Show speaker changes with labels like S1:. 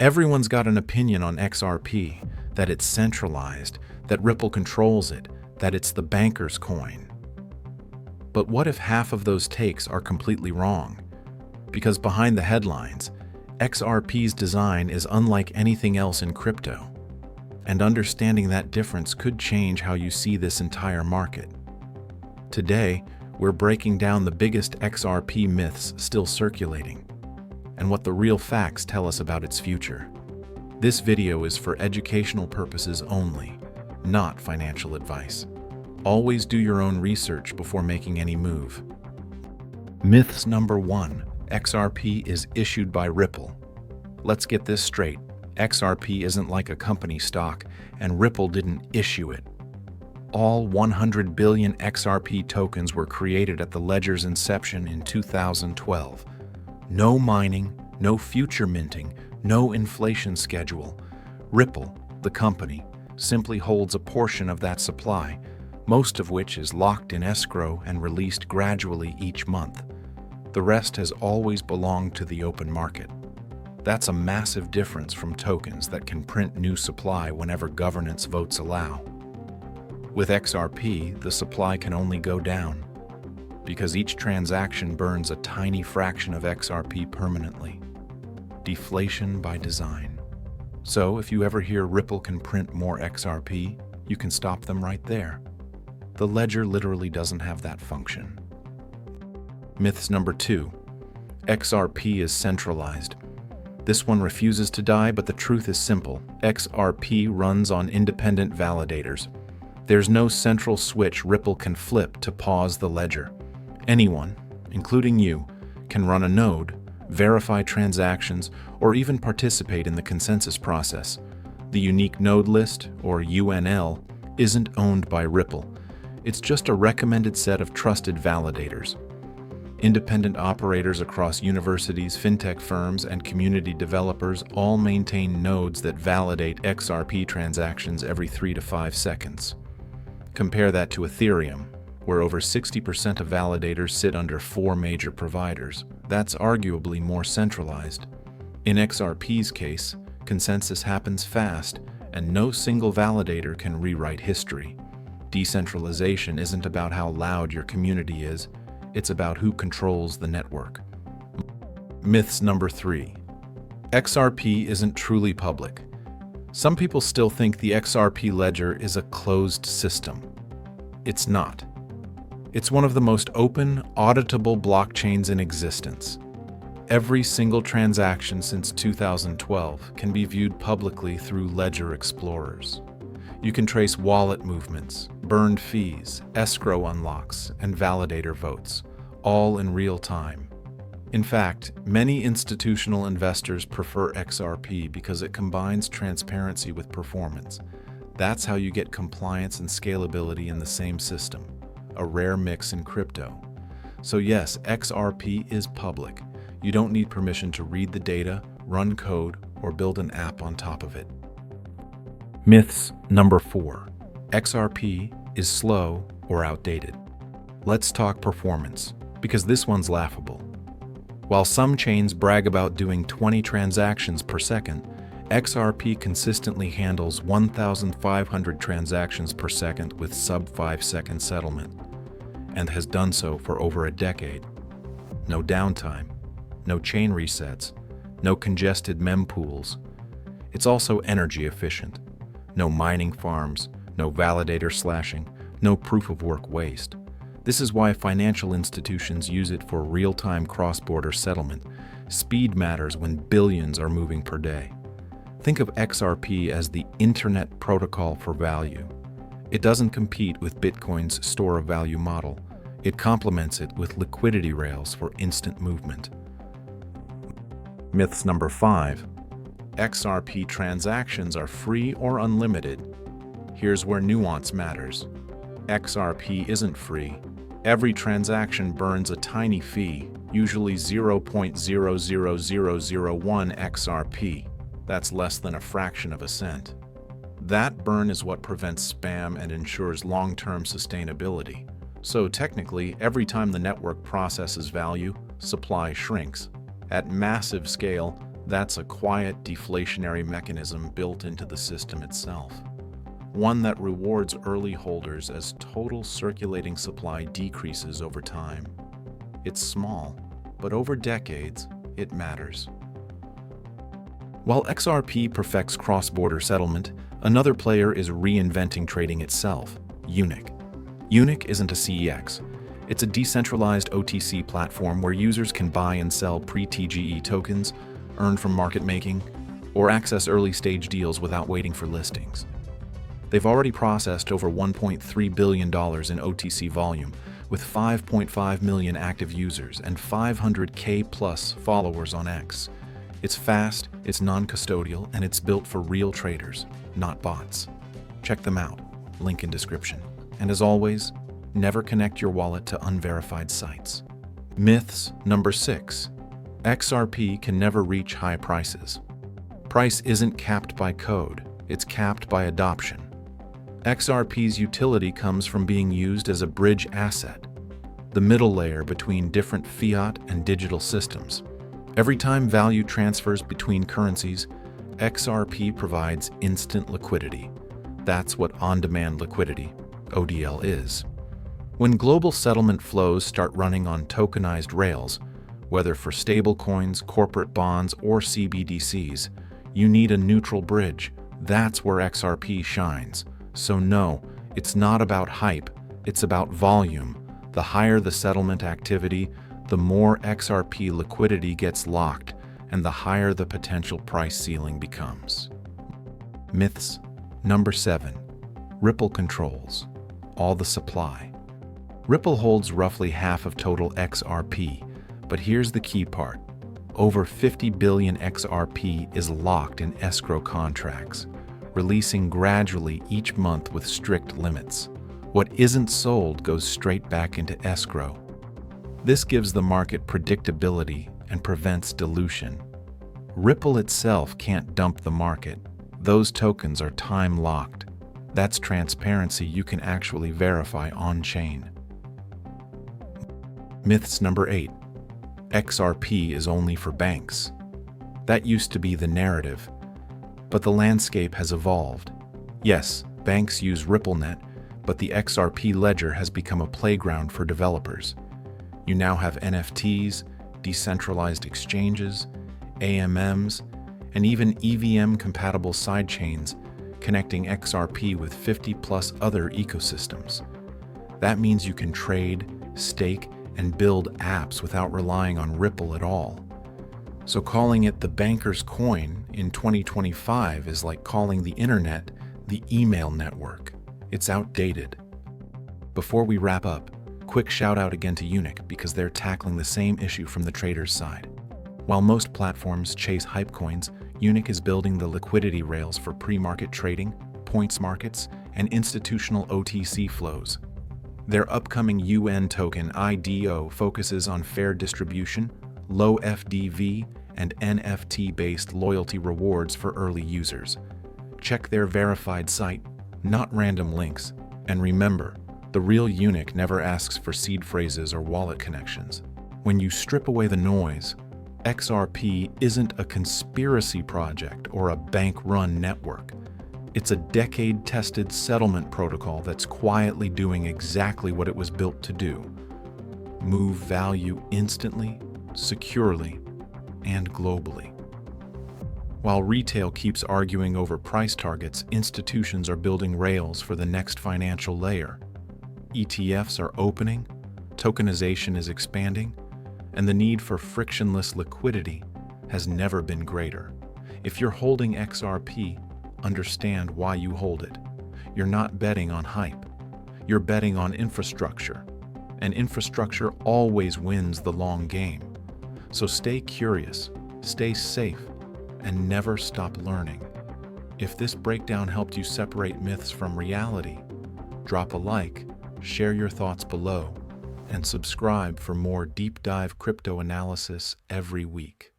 S1: Everyone's got an opinion on XRP, that it's centralized, that Ripple controls it, that it's the banker's coin. But what if half of those takes are completely wrong? Because behind the headlines, XRP's design is unlike anything else in crypto. And understanding that difference could change how you see this entire market. Today, we're breaking down the biggest XRP myths still circulating, and what the real facts tell us about its future. This video is for educational purposes only, not financial advice. Always do your own research before making any move. Myths number 1. XRP is issued by Ripple. Let's get this straight. XRP isn't like a company stock, and Ripple didn't issue it. All 100 billion XRP tokens were created at the ledger's inception in 2012. No mining, no future minting, no inflation schedule. Ripple, the company, simply holds a portion of that supply, most of which is locked in escrow and released gradually each month. The rest has always belonged to the open market. That's a massive difference from tokens that can print new supply whenever governance votes allow. With XRP, the supply can only go down, because each transaction burns a tiny fraction of XRP permanently. Deflation by design. So if you ever hear Ripple can print more XRP, you can stop them right there. The ledger literally doesn't have that function. Myths number 2. XRP is centralized. This one refuses to die, but the truth is simple. XRP runs on independent validators. There's no central switch Ripple can flip to pause the ledger. Anyone, including you, can run a node, verify transactions, or even participate in the consensus process. The unique node list, or UNL, isn't owned by Ripple. It's just a recommended set of trusted validators. Independent operators across universities, fintech firms, and community developers all maintain nodes that validate XRP transactions every 3 to 5 seconds. Compare that to Ethereum, where over 60% of validators sit under 4 major providers. That's arguably more centralized. In XRP's case, consensus happens fast, and no single validator can rewrite history. Decentralization isn't about how loud your community is, it's about who controls the network. Myths number 3. XRP isn't truly public. Some people still think the XRP ledger is a closed system. It's not. It's one of the most open, auditable blockchains in existence. Every single transaction since 2012 can be viewed publicly through ledger explorers. You can trace wallet movements, burned fees, escrow unlocks, and validator votes, all in real time. In fact, many institutional investors prefer XRP because it combines transparency with performance. That's how you get compliance and scalability in the same system, a rare mix in crypto. So yes, XRP is public. You don't need permission to read the data, run code, or build an app on top of it. Myths number 4. XRP is slow or outdated. Let's talk performance, because this one's laughable. While some chains brag about doing 20 transactions per second, XRP consistently handles 1,500 transactions per second with sub-5-second settlement, and has done so for over a decade. No downtime, no chain resets, no congested mempools. It's also energy efficient. No mining farms, no validator slashing, no proof-of-work waste. This is why financial institutions use it for real-time cross-border settlement. Speed matters when billions are moving per day. Think of XRP as the internet protocol for value. It doesn't compete with Bitcoin's store of value model. It complements it with liquidity rails for instant movement. Myths number 5. XRP transactions are free or unlimited. Here's where nuance matters. XRP isn't free. Every transaction burns a tiny fee, usually 0.00001 XRP. That's less than a fraction of a cent. That burn is what prevents spam and ensures long-term sustainability. So technically, every time the network processes value, supply shrinks. At massive scale, That's a quiet deflationary mechanism built into the system itself, one that rewards early holders as total circulating supply decreases over time. It's small, but over decades, it matters. While XRP perfects cross-border settlement, another player is reinventing trading itself, Unic. Unic isn't a CEX. It's a decentralized OTC platform where users can buy and sell pre-TGE tokens, earn from market making, or access early-stage deals without waiting for listings. They've already processed over $1.3 billion in OTC volume, with 5.5 million active users and 500K plus followers on X. It's fast, it's non-custodial, and it's built for real traders, not bots. Check them out, link in description. And as always, never connect your wallet to unverified sites. Myths number 6. XRP can never reach high prices. Price isn't capped by code, it's capped by adoption. XRP's utility comes from being used as a bridge asset, the middle layer between different fiat and digital systems. Every time value transfers between currencies, XRP provides instant liquidity. That's what on-demand liquidity, ODL, is. When global settlement flows start running on tokenized rails, whether for stablecoins, corporate bonds, or CBDCs, you need a neutral bridge. That's where XRP shines. So no, it's not about hype, it's about volume. The higher the settlement activity, the more XRP liquidity gets locked, and the higher the potential price ceiling becomes. Myths number 7. Ripple controls all the supply. Ripple holds roughly half of total XRP, but here's the key part. Over 50 billion XRP is locked in escrow contracts, releasing gradually each month with strict limits. What isn't sold goes straight back into escrow. This gives the market predictability and prevents dilution. Ripple itself can't dump the market. Those tokens are time-locked. That's transparency you can actually verify on-chain. Myths number 8. XRP is only for banks. That used to be the narrative, but the landscape has evolved. Yes, banks use RippleNet, but the XRP ledger has become a playground for developers. You now have NFTs, decentralized exchanges, AMMs, and even EVM-compatible sidechains connecting XRP with 50-plus other ecosystems. That means you can trade, stake, and build apps without relying on Ripple at all. So calling it the banker's coin in 2025 is like calling the internet the email network. It's outdated. Before we wrap up, quick shout out again to Unic because they're tackling the same issue from the trader's side. While most platforms chase hype coins, Unic is building the liquidity rails for pre-market trading, points markets, and institutional OTC flows. Their upcoming UN token IDO focuses on fair distribution, low FDV, and NFT-based loyalty rewards for early users. Check their verified site, not random links. And remember, the real Unic never asks for seed phrases or wallet connections. When you strip away the noise, XRP isn't a conspiracy project or a bank-run network. It's a decade-tested settlement protocol that's quietly doing exactly what it was built to do: move value instantly, securely, and globally. While retail keeps arguing over price targets, institutions are building rails for the next financial layer. ETFs are opening, tokenization is expanding, and the need for frictionless liquidity has never been greater. If you're holding XRP, understand why you hold it. You're not betting on hype. You're betting on infrastructure, and infrastructure always wins the long game. So stay curious, stay safe, and never stop learning. If this breakdown helped you separate myths from reality, drop a like, share your thoughts below, and subscribe for more deep dive crypto analysis every week.